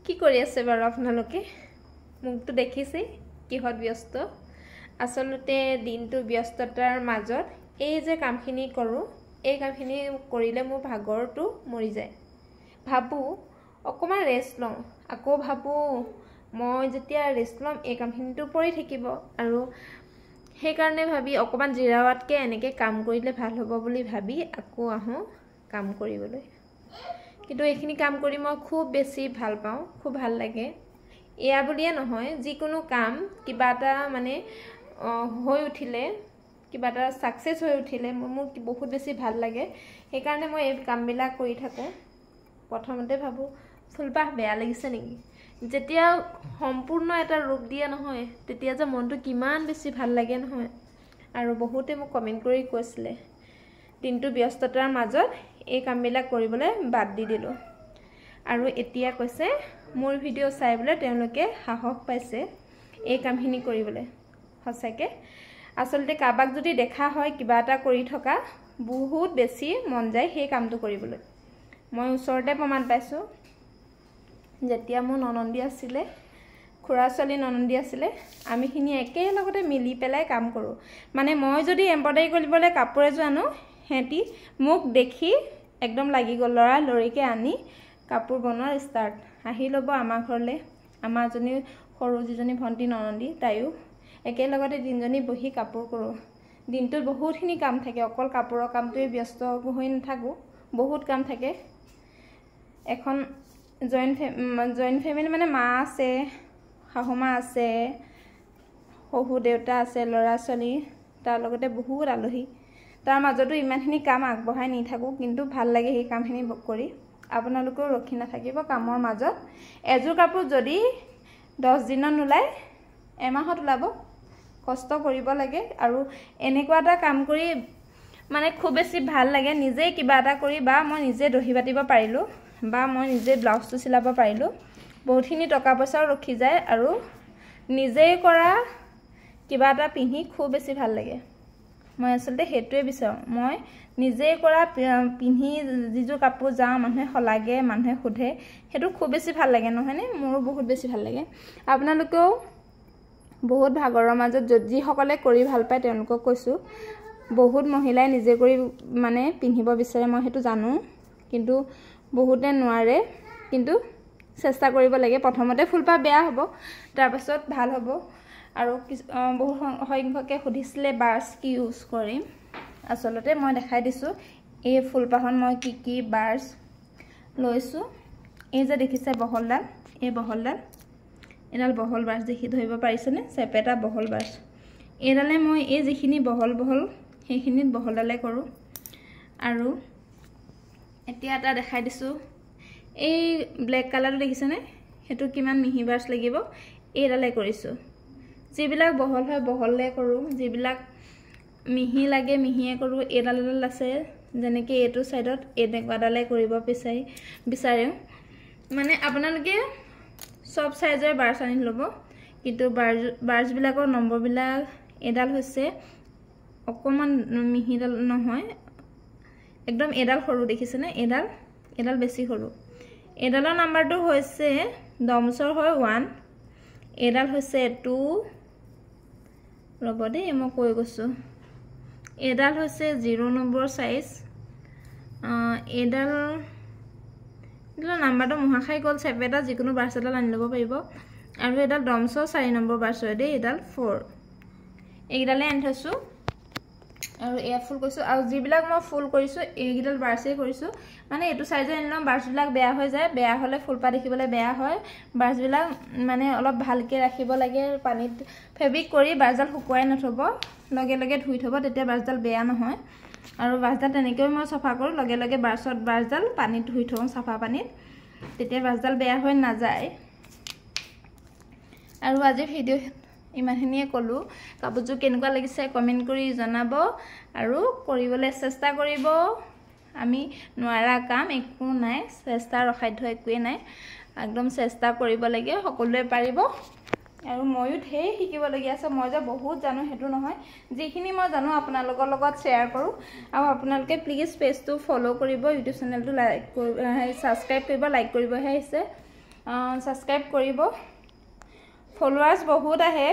কি কৰি আছে বাৰু আপোনালোকে মুখটো দেখিছে কিহত ব্যস্ত আসলতে দিনটো ব্যস্ততাৰ মাজত এই যে কামখিনি কৰো এই কামখিনি কৰিলে মোৰ ভাগৰটো মৰি যায় ভাবু অকমান ৰেষ্ট লওঁ আকৌ ভাবু মই যেতিয়া ৰেষ্ট লম এই কামখিনিটো পৰি থাকিব আৰু সেই কাৰণে ভাবি অকমান জিৰাৱাতকে এনেকে কাম কৰিলে ভাল হ'ব বুলি ভাবি আকৌ আহো কাম কৰিবলৈ কিন্তু এইখিনি কাম কৰি মই খুব বেছি ভাল পাওঁ খুব ভাল লাগে এয়া বুলিয়ে নহয় যিকোনো কাম কিবাটা মানে হৈ উঠিলে কিবাটা সাকসেস হৈ উঠিলে মোৰ বহুত বেছি ভাল লাগে সেই কাৰণে মই এই কামবিলা কৰি থাকো প্ৰথমতে ভাবো ফুলপাহ বেয়া লাগিছে নেকি যেতিয়া সম্পূৰ্ণ এটা ৰূপ দিয়া নহয় তেতিয়া যে মনটো কিমান বেছি ভাল লাগে নহয় আৰু বহুতে মোক কমেন্ট কৰি কৈছিলে দিনটো ব্যস্ততাৰ মাজত এই কামবিলা কৰিবলৈ বাদ দি দিলো আৰু এতিয়া কৈছে মোৰ ভিডিও চাই বলে তেওঁলোকে সাহস পাইছে এই কামখিনি কৰিবলৈ হসাকে আসলতে কাবাক যদি দেখা হয় কিবা এটা কৰি থকা বহুত বেছি মন যায় সেই কামটো কৰিবলৈ মই ওচৰতে প্ৰমাণ পাইছো যেতিয়া মোৰ ননন্দী আছিল খুৰাছলি ননন্দী আছিল আমিখিনি একে লগতে মিলি পেলাই কাম কৰো মানে মই যদি এমব্ৰয়ডাৰী কৰিবলৈ কাপোৰ এজো আনো হেতি মোক দেখি একদম লাগি গল লৰা লৰিকে আনি কাপোৰ বনোৱাৰ ষ্টাৰ্ট আহি লব আমাৰ ঘৰলে আমাৰ জনী সৰু যিজনী ভন্টি ননন্দী তাইও একে লগতে দিনজনী বহি কাপোৰ কৰো দিনটো বহুতখিনি কাম থাকে অকল কাপোৰৰ কামটোই ব্যস্ত হৈ নাথাকো বহুত কাম থাকে এখন জয়েন্ট ফ্যামিলি মানে মা আছে শাহুমা আছে শহু দেউতা আছে লৰা ছোৱালী তাৰ লগতে বহুত আলহী তাৰ মাজতো ইমানখিনি কাম আগবঢ়াই নি থাকো কিন্তু ভাল লাগে এই কামখিনি কৰি আপোনালোকৰ ৰখি নাথাকিব কামৰ মাজত এজোৰ কাপোৰ যদি 10 দিনত নোলাই এমাহত ওলাব কষ্ট কৰিব লাগে আৰু এনেকুৱা এটা কাম কৰি মানে খুব বেছি ভাল লাগে নিজে কিবা এটা কৰি বা মই নিজে দহি বাটিব পাৰিলো বা মই নিজে ব্লাউজটো চিলাব পাৰিলো বহুতখিনি টকা পইচাও ৰখি যায় আৰু নিজে কৰা কিবা এটা পিন্ধি খুব বেছি ভাল লাগে মই আসলতে হেতুৱে বিচাৰো মই নিজে কৰা পিন্ধি যিজো কাপোৰ যাও মানুহে হলাগে মানুহে খুধে হেতু খুব বেছি ভাল লাগে নহয়নে মোৰ বহুত বেছি ভাল লাগে আপোনালোকেও বহুত ভাগৰৰ মাজত যদি সকলে কৰি ভাল পায় তেওঁলোকক কৈছো বহুত মহিলাই নিজে কৰি মানে পিন্ধিব বিচাৰে মই হেতু জানো কিন্তু বহুতে নোৱাৰে কিন্তু চেষ্টা কৰিব লাগে প্ৰথমতে ফুলপা বেয়া হ'ব তাৰ পাছত ভাল হ'ব আৰু বহু সংখ্যকে সুধিছিলে বাৰ্ছ কি ইউজ কৰিম আসলতে মই দেখাই দিছো এই ফুলপাহন মই কি বাৰ্ছ লৈছো এই যে দেখিছে বহলডাল এই বহলডাল এডাল বহল বাৰ্ছ দেখি ধৰিব পাৰিছেনে চেপেটা বহল বাৰ্ছ এডালে মই এই যিখিনি বহল সেইখিনিত বহলডালে কৰো আৰু এতিয়া এটা দেখাই দিছো এই ব্ল্যাক কালাৰটো দেখিছেনে হেতু কিমান মিহি বাৰ্ছ লাগিব এইডালে কৰিছো যিবিলাক বহল হয় বহললে কৰো যিবিলাক মিহি লাগে মিহিয়ে কৰো এডাল আছে যেনেকৈ এটো সাইডত এনেকুৱাডালে কৰিব বিচাৰে মানে আপোনালোকে সব সাইজৰ বাৰ্ছ আনি লব কিন্তু বাৰ্ছ বিলাকৰ নম্বৰ বিলাক এডাল হৈছে অকমান মিহিডাল নহয় একদম এডাল সৰু দেখিছেনে এডাল বেছি সৰু এডালৰ নাম্বাৰটো হৈছে ডমছৰ হয় 1 এডাল হৈছে 2 ৰব দে মই কৈ গৈছো এডাল হৈছে 0 নম্বৰ সাইজ এডাল নাম্বাৰটো মহাখাই গল চেপেটা যিকোনো বাৰ্ছ এডাল আনি লব পাৰিব আৰু এডাল ডমছৰ 4 নম্বৰ বাৰ্ছ হয় দে এডাল 4 এইডালে আনি থৈছো আৰু এয়া ফুল কৰিছো আৰু যিবিলাক মই ফুল কৰিছো এইগিডাল বাৰ্ছই কৰিছো মানে এটো সাইজৰ আনিলম বাৰ্ছবিলাক বেয়া হৈ যায় বেয়া হলে ফুলপা দেখিবলৈ বেয়া হয় বাৰ্ছবিলাক মানে অলপ ভালকে ৰাখিব লাগে পানীত ফেব্ৰিক কৰি বাৰ্ছডাল শুকুৱাই নথব লগে লগে ধুই থব তেতিয়া বাৰ্ছডাল বেয়া নহয় আৰু বাৰ্ছডাল তেনেকৈ মই সফা কৰো লগে লগে বাৰ্ছডাল পানীত ধুই থওঁ সাফা পানীত তেতিয়া বাৰ্ছডাল বেয়া হৈ নাযায় আৰু আজি ভিডিও ইমানখিনিয়ে কলো কাপোৰজো কেনেকুৱা লাগিছে কমেন্ট কৰি জনাব আৰু কৰিবলৈ চেষ্টা কৰিব আমি নোৱাৰা কাম একো নাই চেষ্টা ৰখাই থৈ একোৱে নাই একদম চেষ্টা কৰিব লাগে সকলোৱে পাৰিব আৰু ময়ো ধেই শিকিব লগিয়া আছে মই যে বহুত জানো হেতু নহয় যিখিনি মই জানো আপোনালোকৰ লগত শেয়াৰ কৰো আৰু আপোনালোকে প্লিজ পেজটো ফলো কৰিব ইউটিউব চেনেলটো লাইক সাবস্ক্ৰাইব কৰিব লাইক কৰিব হৈছে সাবস্ক্ৰাইব কৰিব ফলোৱাৰ্ছ বহুত আহে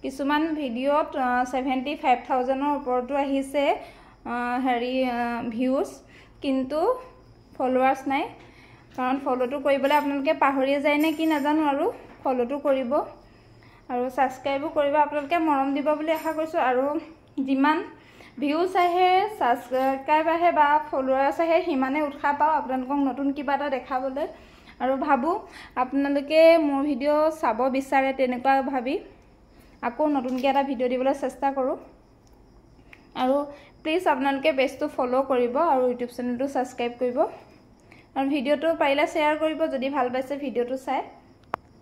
কিছুমান ভিডিঅ'ত 75,000ৰ ওপৰতো আহিছে হেৰি ভিউজ কিন্তু ফলোৱাৰ্ছ নাই কাৰণ ফলোটো কৰিবলৈ আপোনালোকে পাহৰি যায় নে কি নাজানো আৰু ফলোটো কৰিব আৰু সাবস্ক্ৰাইবো কৰিব আপোনালোকে মৰম দিব বুলি আশা কৰিছোঁ আৰু যিমান ভিউজ আহে সাবস্ক্ৰাইব আহে বা ফলোৱাৰ্ছ আহে সিমানে উৎসাহ পাওঁ আপোনালোকক নতুন কিবা এটা দেখাবলৈ আৰু ভাবো আপোনালোকে মোৰ ভিডিঅ' চাব বিচাৰে তেনেকুৱা ভাবি আকৌ নতুনকৈ এটা ভিডিঅ' দিবলৈ চেষ্টা কৰোঁ আৰু প্লিজ আপোনালোকে পেজটো ফলো কৰিব আৰু ইউটিউব চেনেলটো সাবস্ক্ৰাইব কৰিব আৰু ভিডিঅ'টো পাৰিলে শ্বেয়াৰ কৰিব যদি ভাল পাইছে ভিডিঅ'টো চাই